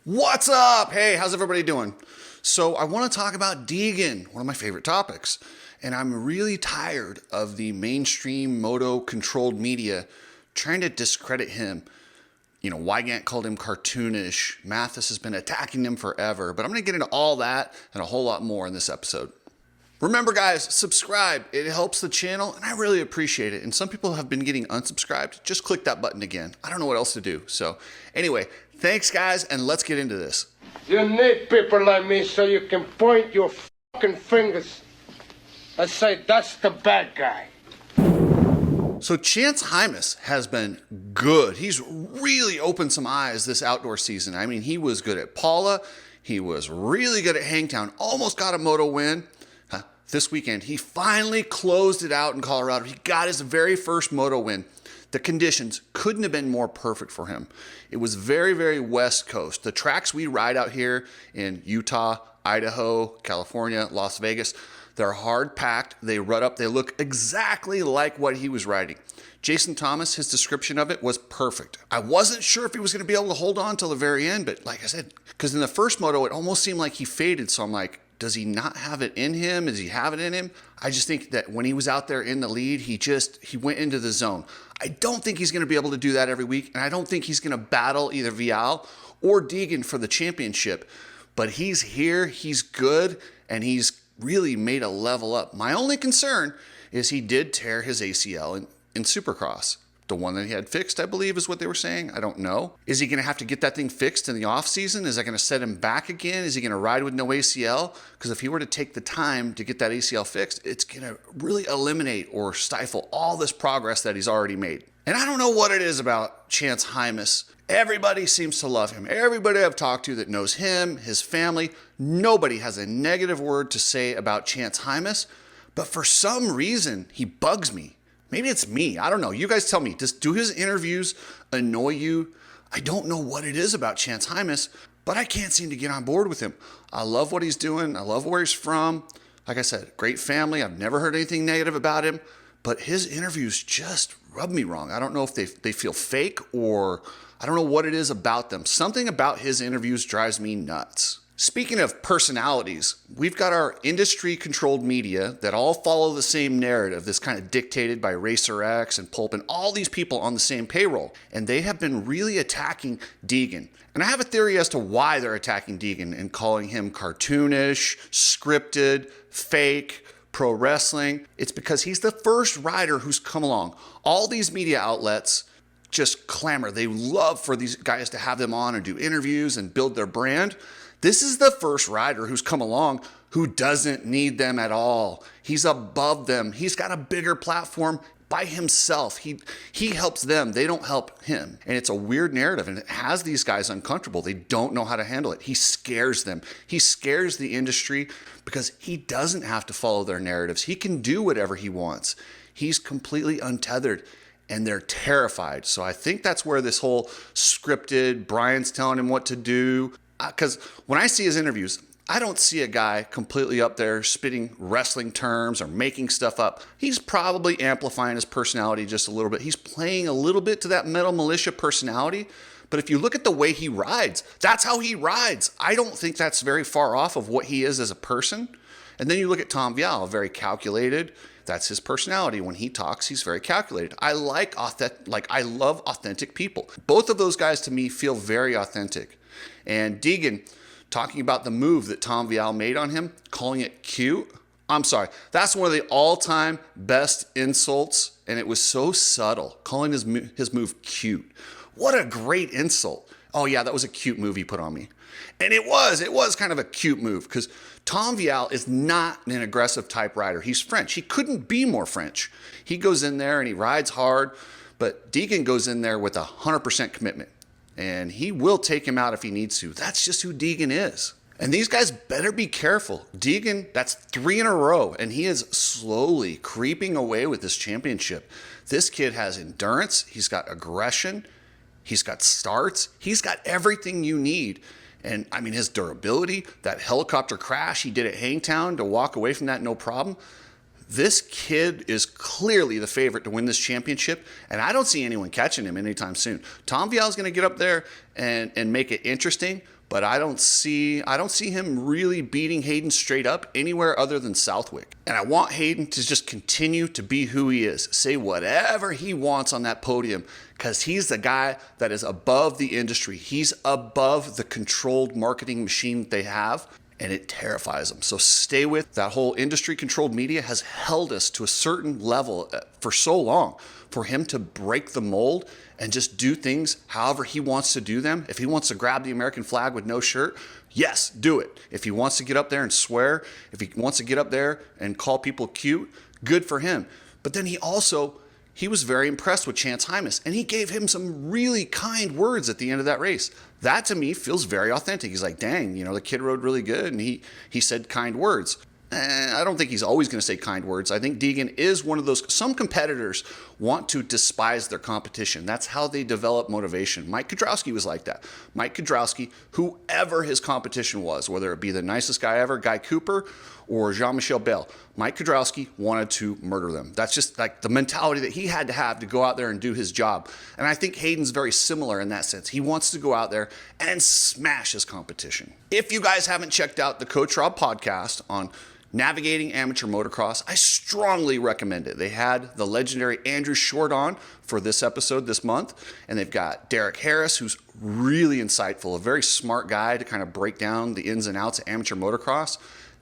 What's up? Hey, how's everybody doing? So I want to talk about Deegan, one of my favorite topics. And I'm really tired of the mainstream moto-controlled media trying to discredit him. You know, Wygant called him cartoonish. Mathis has been attacking him forever. But I'm going to get into all that and a whole lot more in this episode. Remember, guys, subscribe. It helps the channel, and I really appreciate it. And some people have been getting unsubscribed. Just click that button again. I don't know what else to do. So anyway, thanks, guys, and let's get into this. You need people like me so you can point your fucking fingers and say, that's the bad guy. So Chance Hymas has been good. He's really opened some eyes this outdoor season. I mean, he was good at Paula. He was really good at Hangtown. Almost got a moto win. This weekend, he finally closed it out in Colorado. He got his very first moto win. The conditions couldn't have been more perfect for him. It was very, very West Coast. The tracks we ride out here in Utah, Idaho, California, Las Vegas, they're hard packed. They rut up. They look exactly like what he was riding. Jason Thomas, his description of it was perfect. I wasn't sure if he was going to be able to hold on till the very end, but like I said, because in the first moto, it almost seemed like he faded. So I'm like, does he not have it in him? Does he have it in him? I just think that when he was out there in the lead, he went into the zone. I don't think he's going to be able to do that every week, and I don't think he's going to battle either Vialle or Deegan for the championship. But he's here, he's good, and he's really made a level up. My only concern is he did tear his ACL in Supercross. The one that he had fixed, I believe, is what they were saying. I don't know. Is he going to have to get that thing fixed in the off season? Is that going to set him back again? Is he going to ride with no ACL? Because if he were to take the time to get that ACL fixed, it's going to really eliminate or stifle all this progress that he's already made. And I don't know what it is about Chance Hymas. Everybody seems to love him. Everybody I've talked to that knows him, his family, nobody has a negative word to say about Chance Hymas. But for some reason, he bugs me. Maybe it's me. I don't know. You guys tell me. Do his interviews annoy you? I don't know what it is about Chance Hymas, but I can't seem to get on board with him. I love what he's doing. I love where he's from. Like I said, great family. I've never heard anything negative about him, but his interviews just rub me wrong. I don't know if they feel fake or I don't know what it is about them. Something about his interviews drives me nuts. Speaking of personalities, we've got our industry-controlled media that all follow the same narrative, this kind of dictated by Racer X and Pulp and all these people on the same payroll. And they have been really attacking Deegan. And I have a theory as to why they're attacking Deegan and calling him cartoonish, scripted, fake, pro wrestling. It's because he's the first rider who's come along. All these media outlets just clamor. They love for these guys to have them on and do interviews and build their brand. This is the first rider who's come along who doesn't need them at all. He's above them. He's got a bigger platform by himself. He helps them. They don't help him. And it's a weird narrative, and it has these guys uncomfortable. They don't know how to handle it. He scares them. He scares the industry because he doesn't have to follow their narratives. He can do whatever he wants. He's completely untethered. And they're terrified. So I think that's where this whole scripted, Brian's telling him what to do. Because when I see his interviews, I don't see a guy completely up there spitting wrestling terms or making stuff up. He's probably amplifying his personality just a little bit. He's playing a little bit to that Metal Militia personality. But if you look at the way he rides, that's how he rides. I don't think that's very far off of what he is as a person. And then you look at Tom Vialle, very calculated. That's his personality. When he talks, he's very calculated. I love authentic people. Both of those guys to me feel very authentic. And Deegan talking about the move that Tom Vialle made on him, calling it cute. I'm sorry. That's one of the all-time best insults, and it was so subtle, calling his move cute. What a great insult. Oh yeah, that was a cute move he put on me. And it was kind of a cute move because Tom Vialle is not an aggressive type rider. He's French. He couldn't be more French. He goes in there and he rides hard, but Deegan goes in there with 100% commitment. And he will take him out if he needs to. That's just who Deegan is. And these guys better be careful. Deegan, that's 3 in a row, and he is slowly creeping away with this championship. This kid has endurance. He's got aggression. He's got starts. He's got everything you need. And I mean, his durability, that helicopter crash he did at Hangtown to walk away from that no problem. This kid is clearly the favorite to win this championship, and I don't see anyone catching him anytime soon. Tom Vialle is going to get up there and make it interesting, but I don't see him really beating Hayden straight up anywhere other than Southwick. And I want Hayden to just continue to be who he is, say whatever he wants on that podium, because he's the guy that is above the industry. He's above the controlled marketing machine that they have, and it terrifies them. So stay with that. Whole industry controlled media has held us to a certain level for so long. For him to break the mold and just do things however he wants to do them. If he wants to grab the American flag with no shirt, yes, do it. If he wants to get up there and swear, if he wants to get up there and call people cute, good for him. But then he was very impressed with Chance Hymas, and he gave him some really kind words at the end of that race. That to me feels very authentic. He's like, dang, the kid rode really good, and he said kind words. I don't think he's always going to say kind words. I think Deegan is one of those. Some competitors want to despise their competition. That's how they develop motivation. Mike Kudrowski was like that. Mike Kudrowski, whoever his competition was, whether it be the nicest guy ever, Guy Cooper, or Jean-Michel Bell, Mike Kudrowski wanted to murder them. That's just like the mentality that he had to go out there and do his job. And I think Hayden's very similar in that sense. He wants to go out there and smash his competition. If you guys haven't checked out the Coach Rob podcast on navigating amateur motocross, I strongly recommend it. They had the legendary Andrew Short on for this episode this month, and they've got Derek Harris, who's really insightful, a very smart guy to kind of break down the ins and outs of amateur motocross.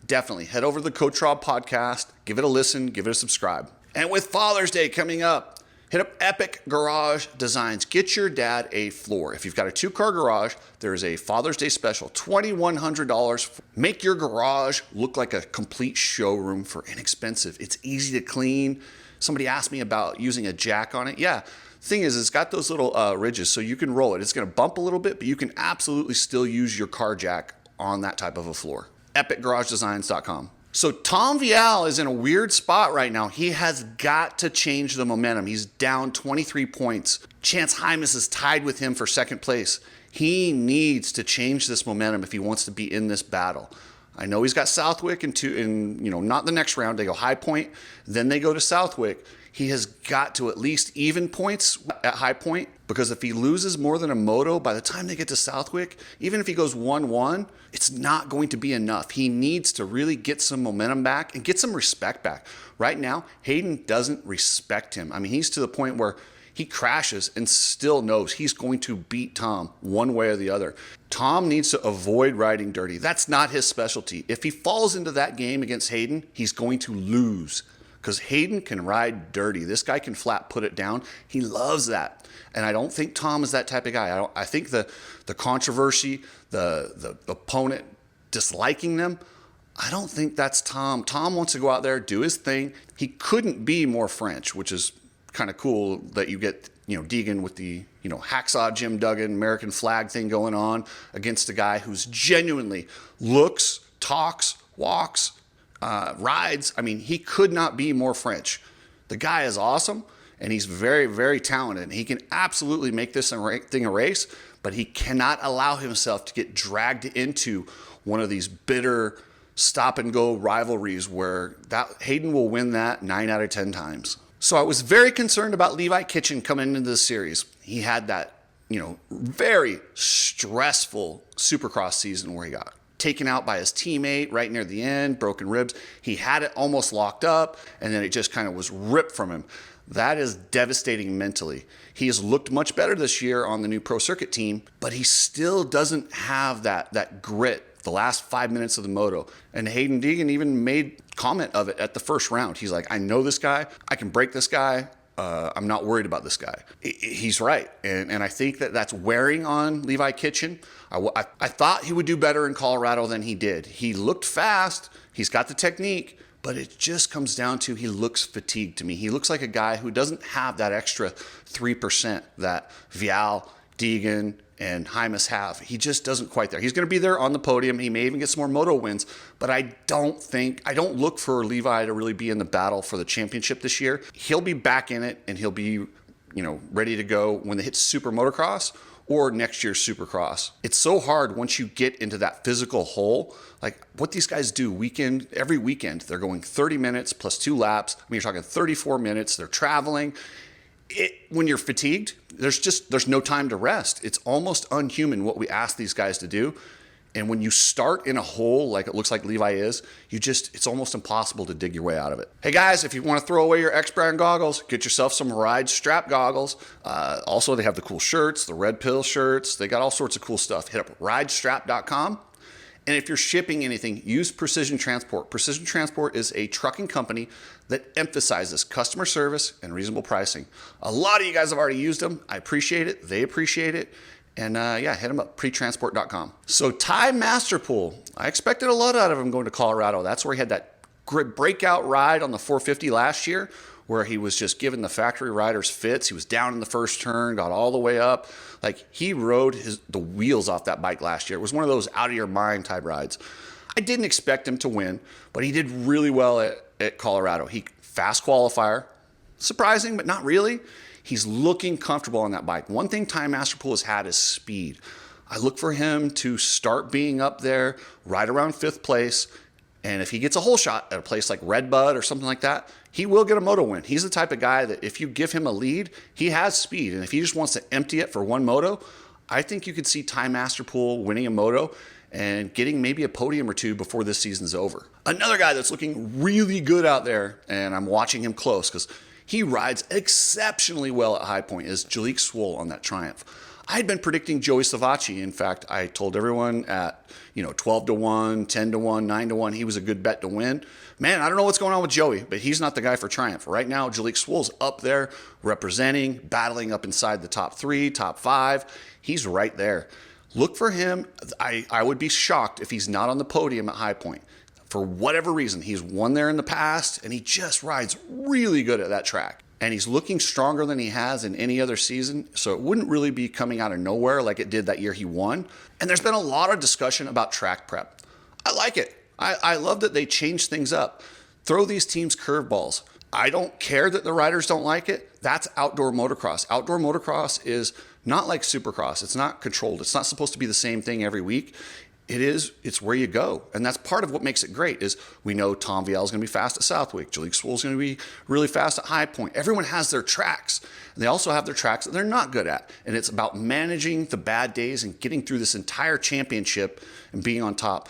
Definitely head over to the Coach Rob podcast, give it a listen, give it a subscribe. And with Father's Day coming up, hit up Epic Garage Designs. Get your dad a floor. If you've got a 2-car garage, there's a Father's Day special, $2,100. Make your garage look like a complete showroom for inexpensive. It's easy to clean. Somebody asked me about using a jack on it. Yeah, thing is, it's got those little ridges, so you can roll it. It's going to bump a little bit, but you can absolutely still use your car jack on that type of a floor. EpicGarageDesigns.com. So Tom Vialle is in a weird spot right now. He has got to change the momentum. He's down 23 points. Chance Hymas is tied with him for second place. He needs to change this momentum if he wants to be in this battle. I know he's got Southwick in not the next round. They go High Point, then they go to Southwick. He has got to at least even points at High Point, because if he loses more than a moto, by the time they get to Southwick, even if he goes 1-1, it's not going to be enough. He needs to really get some momentum back and get some respect back. Right now, Hayden doesn't respect him. I mean, he's to the point where he crashes and still knows he's going to beat Tom one way or the other. Tom needs to avoid riding dirty. That's not his specialty. If he falls into that game against Hayden, he's going to lose, because Hayden can ride dirty. This guy can flat put it down. He loves that. And I don't think Tom is that type of guy. I think the controversy, the opponent disliking them, I don't think that's Tom. Tom wants to go out there, do his thing. He couldn't be more French, which is kind of cool that you get, Deegan with the, hacksaw Jim Duggan American flag thing going on against a guy who's genuinely looks, talks, walks, rides. I mean, he could not be more French. The guy is awesome, and he's very, very talented. And he can absolutely make this thing a race, but he cannot allow himself to get dragged into one of these bitter stop-and-go rivalries where Hayden will win that 9 out of 10 times. So I was very concerned about Levi Kitchen coming into this series. He had that, very stressful Supercross season where he got taken out by his teammate right near the end, broken ribs. He had it almost locked up, and then it just kind of was ripped from him. That is devastating mentally. He has looked much better this year on the new Pro Circuit team, but he still doesn't have that grit the last 5 minutes of the moto. And Hayden Deegan even made comment of it at the first round. He's like, I know this guy. I can break this guy. I'm not worried about this guy. He's right. And I think that's wearing on Levi Kitchen. I thought he would do better in Colorado than he did. He looked fast. He's got the technique. But it just comes down to he looks fatigued to me. He looks like a guy who doesn't have that extra 3% that Vialle, Deegan, and Hymas have. He just doesn't quite there. He's going to be there on the podium. He may even get some more moto wins, but I don't look for Levi to really be in the battle for the championship this year. He'll be back in it, and he'll be, ready to go when they hit Super Motocross or next year's Supercross. It's so hard once you get into that physical hole. Like what these guys do every weekend, they're going 30 minutes plus 2 laps. I mean, you're talking 34 minutes. They're traveling. When you're fatigued, there's no time to rest. It's almost unhuman what we ask these guys to do. And when you start in a hole like it looks like Levi is, it's almost impossible to dig your way out of it. Hey guys, if you want to throw away your X brand goggles, get yourself some Ride Strap goggles. Also, they have the cool shirts, the red pill shirts. They got all sorts of cool stuff. Hit up ridestrap.com. And if you're shipping anything, use Precision Transport. Precision Transport is a trucking company that emphasizes customer service and reasonable pricing. A lot of you guys have already used them. I appreciate it. They appreciate it. And yeah, hit them up, pretransport.com. So Ty Masterpool, I expected a lot out of him going to Colorado. That's where he had that great breakout ride on the 450 last year, where he was just giving the factory riders fits. He was down in the first turn, got all the way up. Like, he rode the wheels off that bike last year. It was one of those out of your mind type rides. I didn't expect him to win, but he did really well at Colorado. He fast qualifier, surprising, but not really. He's looking comfortable on that bike. One thing Ty Masterpool has had is speed. I look for him to start being up there right around 5th place. And if he gets a hole shot at a place like Redbud or something like that, he will get a moto win. He's the type of guy that if you give him a lead, he has speed. And if he just wants to empty it for one moto, I think you could see Ty Masterpool winning a moto and getting maybe a podium or two before this season's over. Another guy that's looking really good out there, and I'm watching him close because he rides exceptionally well at High Point, is Jalek Swoll on that Triumph. I had been predicting Joey Savacci. In fact, I told everyone at 12 to 1, 10 to 1, 9 to 1, he was a good bet to win. Man, I don't know what's going on with Joey, but he's not the guy for Triumph. Right now, Jalek Swoll's up there representing, battling up inside the top 3, top 5. He's right there. Look for him. I would be shocked if he's not on the podium at High Point. For whatever reason, he's won there in the past, and he just rides really good at that track. And he's looking stronger than he has in any other season, so it wouldn't really be coming out of nowhere like it did that year he won. And there's been a lot of discussion about track prep. I like it. I love that they changed things up. Throw these teams curveballs. I don't care that the riders don't like it. That's outdoor motocross. Outdoor motocross is not like Supercross. It's not controlled. It's not supposed to be the same thing every week. It's where you go. And that's part of what makes it great is we know Tom Vialle is going to be fast at Southwick. Jalek Swoll is going to be really fast at High Point. Everyone has their tracks. And they also have their tracks that they're not good at. And it's about managing the bad days and getting through this entire championship and being on top.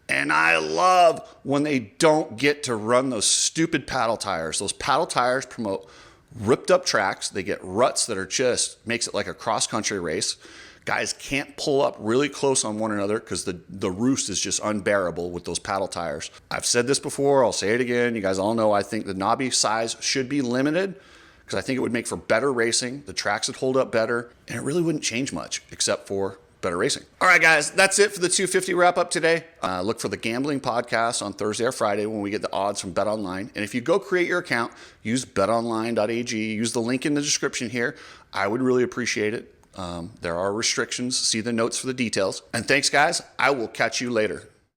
And I love when they don't get to run those stupid paddle tires. Those paddle tires promote ripped up tracks. They get ruts that are just makes it like a cross country race. Guys can't pull up really close on one another because the roost is just unbearable with those paddle tires. I've said this before. I'll say it again. You guys all know I think the knobby size should be limited because I think it would make for better racing. The tracks would hold up better, and it really wouldn't change much except for better racing. All right, guys, that's it for the 250 wrap up today. Look for the gambling podcast on Thursday or Friday when we get the odds from BetOnline. And if you go create your account, use betonline.ag, use the link in the description here. I would really appreciate it. There are restrictions. See the notes for the details. And thanks, guys. I will catch you later.